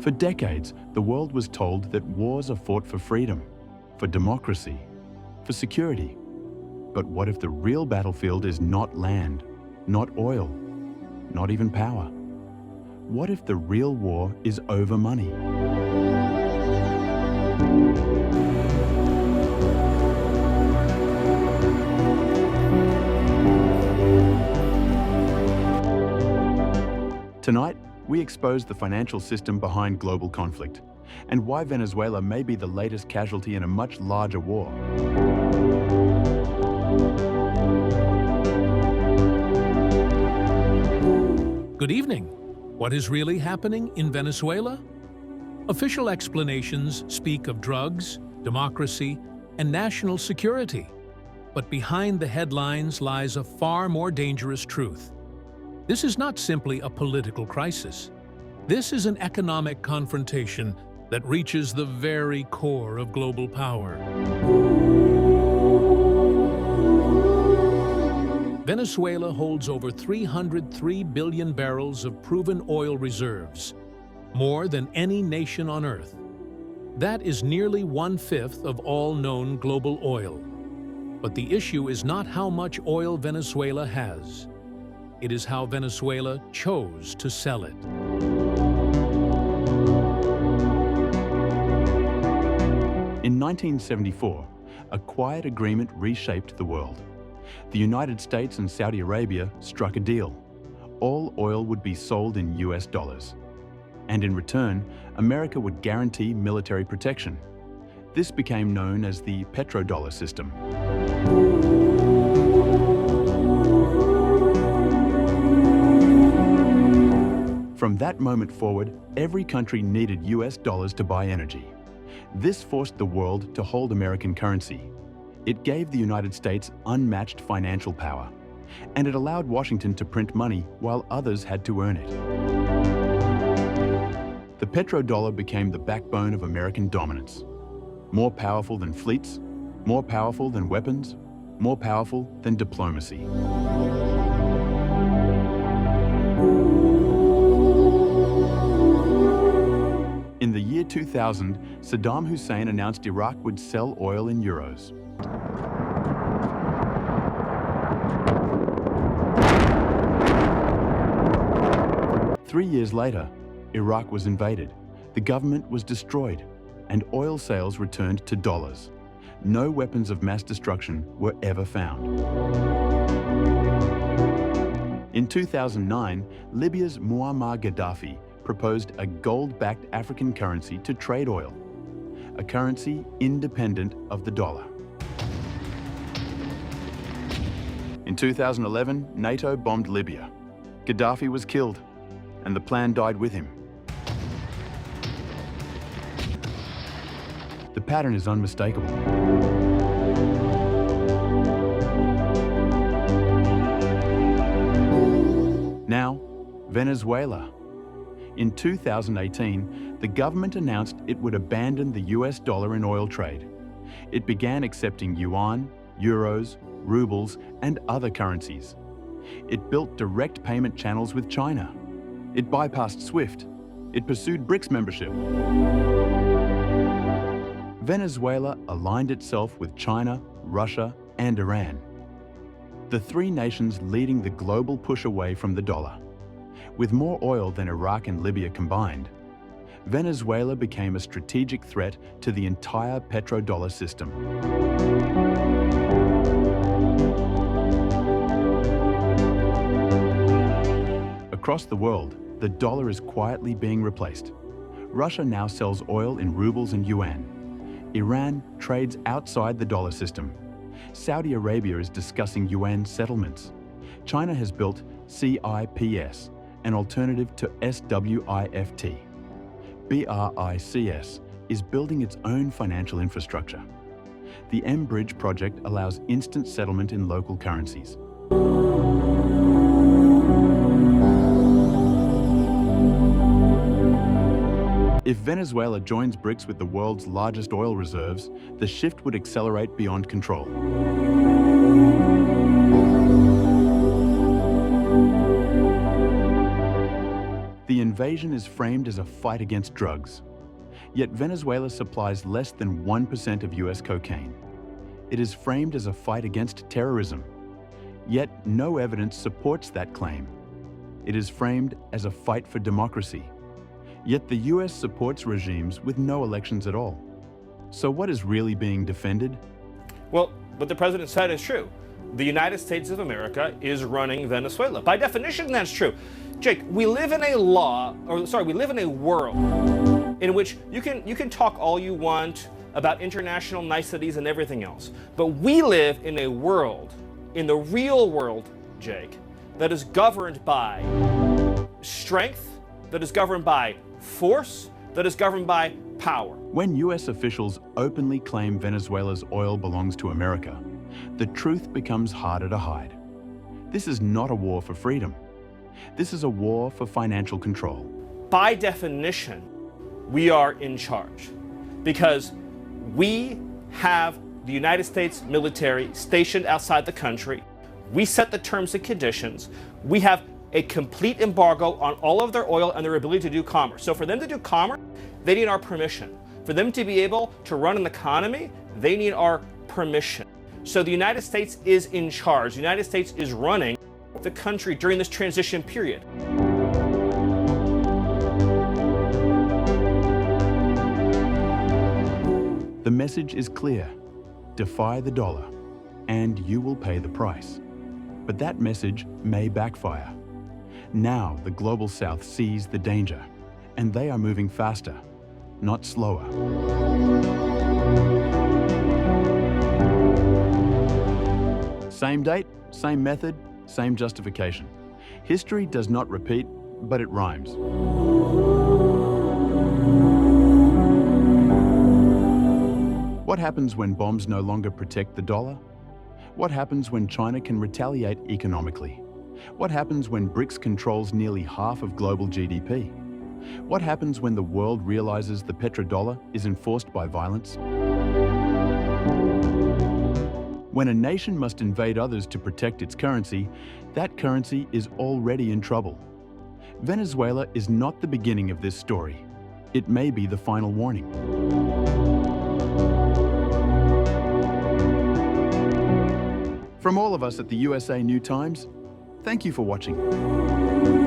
For decades, the world was told that wars are fought for freedom, for democracy, for security. But what if the real battlefield is not land, not oil, not even power? What if the real war is over money? Tonight, we expose the financial system behind global conflict and why Venezuela may be the latest casualty in a much larger war. Good evening. What is really happening in Venezuela? Official explanations speak of drugs, democracy, and national security. But behind the headlines lies a far more dangerous truth. This is not simply a political crisis. This is an economic confrontation that reaches the very core of global power. Venezuela holds over 303 billion barrels of proven oil reserves, more than any nation on Earth. That is nearly 1/5 of all known global oil. But the issue is not how much oil Venezuela has. It is how Venezuela chose to sell it. In 1974, a quiet agreement reshaped the world. The United States and Saudi Arabia struck a deal. All oil would be sold in US dollars. And in return, America would guarantee military protection. This became known as the petrodollar system. From that moment forward, every country needed US dollars to buy energy. This forced the world to hold American currency. It gave the United States unmatched financial power, and it allowed Washington to print money while others had to earn it. The petrodollar became the backbone of American dominance. More powerful than fleets, more powerful than weapons, more powerful than diplomacy. In the year 2000, Saddam Hussein announced Iraq would sell oil in euros. Three years later, Iraq was invaded, the government was destroyed, and oil sales returned to dollars. No weapons of mass destruction were ever found. In 2009, Libya's Muammar Gaddafi proposed a gold-backed African currency to trade oil, a currency independent of the dollar. In 2011, NATO bombed Libya. Gaddafi was killed, and the plan died with him. The pattern is unmistakable. Now, Venezuela. In 2018, the government announced it would abandon the US dollar in oil trade. It began accepting yuan, euros, rubles, and other currencies. It built direct payment channels with China. It bypassed SWIFT. It pursued BRICS membership. Venezuela aligned itself with China, Russia, and Iran, the three nations leading the global push away from the dollar. With more oil than Iraq and Libya combined, Venezuela became a strategic threat to the entire petrodollar system. Across the world, the dollar is quietly being replaced. Russia now sells oil in rubles and yuan. Iran trades outside the dollar system. Saudi Arabia is discussing yuan settlements. China has built CIPS, an alternative to SWIFT. BRICS is building its own financial infrastructure. The M-Bridge project allows instant settlement in local currencies. If Venezuela joins BRICS with the world's largest oil reserves, the shift would accelerate beyond control. The invasion is framed as a fight against drugs. Yet Venezuela supplies less than 1% of US cocaine. It is framed as a fight against terrorism. Yet no evidence supports that claim. It is framed as a fight for democracy. Yet the US supports regimes with no elections at all. So what is really being defended? Well, what the president said is true. The United States of America is running Venezuela. By definition, that's true. Jake, we live in a world in which you can talk all you want about international niceties and everything else. But we live in a world, in the real world, Jake, that is governed by strength, that is governed by force, that is governed by power. When US officials openly claim Venezuela's oil belongs to America, the truth becomes harder to hide. This is not a war for freedom. This is a war for financial control. By definition, we are in charge because we have the United States military stationed outside the country. We set the terms and conditions. We have a complete embargo on all of their oil and their ability to do commerce. So for them to do commerce, they need our permission. For them to be able to run an economy, they need our permission. So the United States is in charge. The United States is running the country during this transition period. The message is clear. Defy the dollar, and you will pay the price. But that message may backfire. Now the Global South sees the danger, and they are moving faster, not slower. Same date, same method, same justification. History does not repeat, but it rhymes. What happens when bombs no longer protect the dollar? What happens when China can retaliate economically? What happens when BRICS controls nearly half of global GDP? What happens when the world realizes the petrodollar is enforced by violence? When a nation must invade others to protect its currency, that currency is already in trouble. Venezuela is not the beginning of this story. It may be the final warning. From all of us at the USA New Times, thank you for watching.